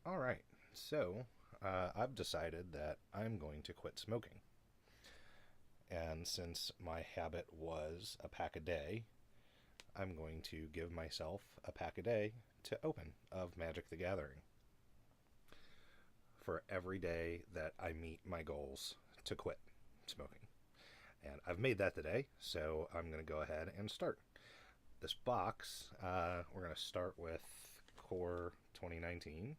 All right. So, I've decided that I'm going to quit smoking. And since my habit was a pack a day, I'm going to give myself a pack a day to open of Magic the Gathering for every day that I meet my goals to quit smoking. And I've made that today, so I'm going to go ahead and start. This box, we're going to start with Core 2019.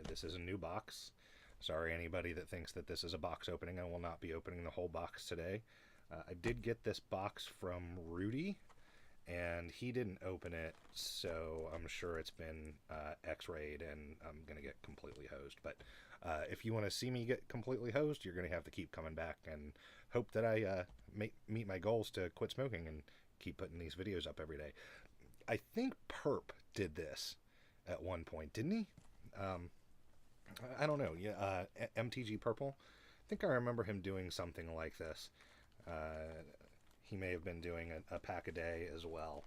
This is a new box. Sorry, anybody that thinks that this is a box opening. I will not be opening the whole box today. I did get this box from Rudy, and he didn't open it, so I'm sure it's been x-rayed, and I'm going to get completely hosed. But if you want to see me get completely hosed, you're going to have to keep coming back and hope that I meet my goals to quit smoking and keep putting these videos up every day. I think Perp did this at one point, didn't he? Um, I don't know. Yeah, MTG Purple. I think I remember him doing something like this. Uh, he may have been doing a pack a day as well.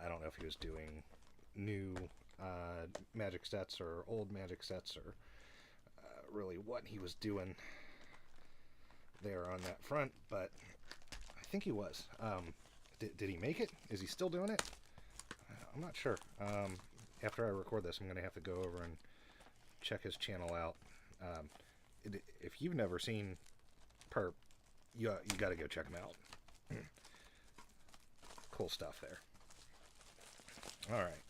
I don't know if he was doing new Magic sets or old Magic sets or really what he was doing there on that front, but I think he was. Did he make it? Is he still doing it? I'm not sure. After I record this, I'm going to have to go over and check his channel out. Um, if you've never seen Perp, you got to go check him out. Cool stuff there. All right.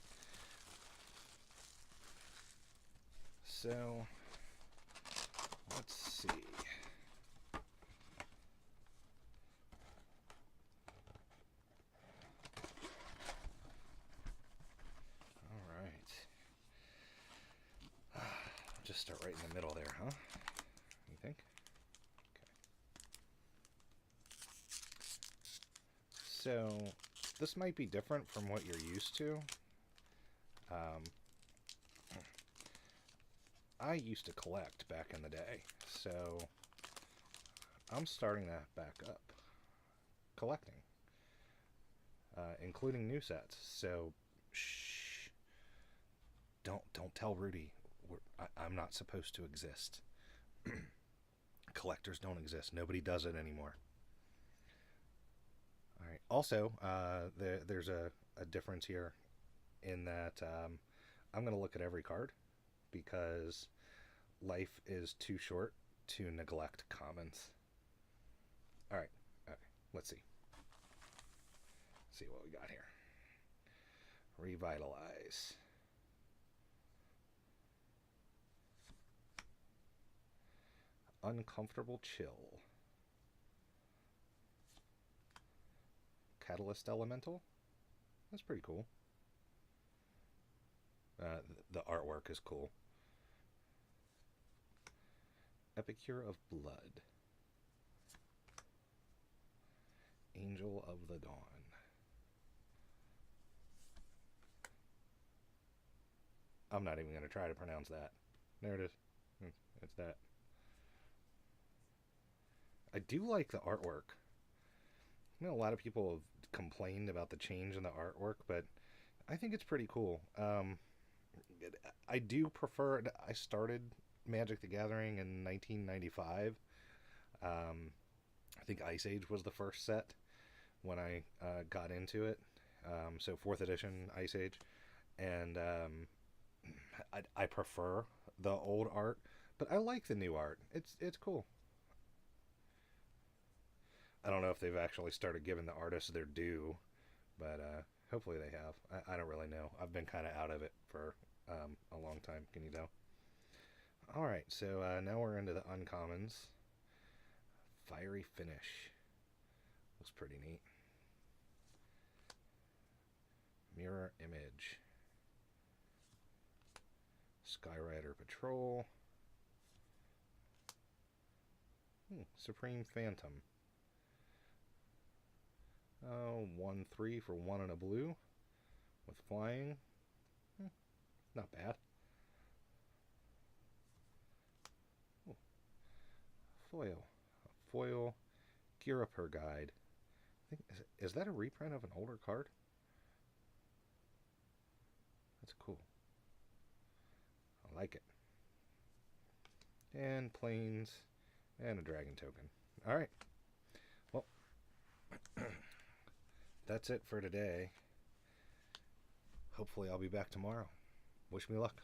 So let's see. All right. Just start right in the middle there, huh? You think? Okay. So this might be different from what you're used to. Um, I used to collect back in the day, so I'm starting that back up. Collecting, including new sets. So, shh! Don't tell Rudy. I'm not supposed to exist. Collectors don't exist. Nobody does it anymore. All right. Also, there's a difference here in that I'm going to look at every card because life is too short to neglect commons. All right. Okay. Let's see. See what we got here. Revitalize. Uncomfortable chill. Catalyst Elemental. That's pretty cool. The artwork is cool. Epicure of Blood. Angel of the Dawn. I'm not even going to try to pronounce that. There it is. It's that. I do like the artwork. I know a lot of people have complained about the change in the artwork, but I think it's pretty cool. I do prefer. I started Magic the Gathering in 1995. I think Ice Age was the first set when I got into it. So fourth edition Ice Age, and I prefer the old art, but I like the new art. It's cool. I don't know if they've actually started giving the artists their due, but hopefully they have. I don't really know. I've been kind of out of it for a long time. Can you tell? All right, so now we're into the uncommons. Fiery Finish. Looks pretty neat. Mirror Image. Skyrider Patrol. Supreme Phantom. 1/3 for 1 and a blue with flying. Not bad. Ooh, foil. A foil Ghirapur Guide. I think, is that a reprint of an older card? That's cool. like it. And planes, and a dragon token. Alright. Well, that's it for today. Hopefully I'll be back tomorrow. Wish me luck.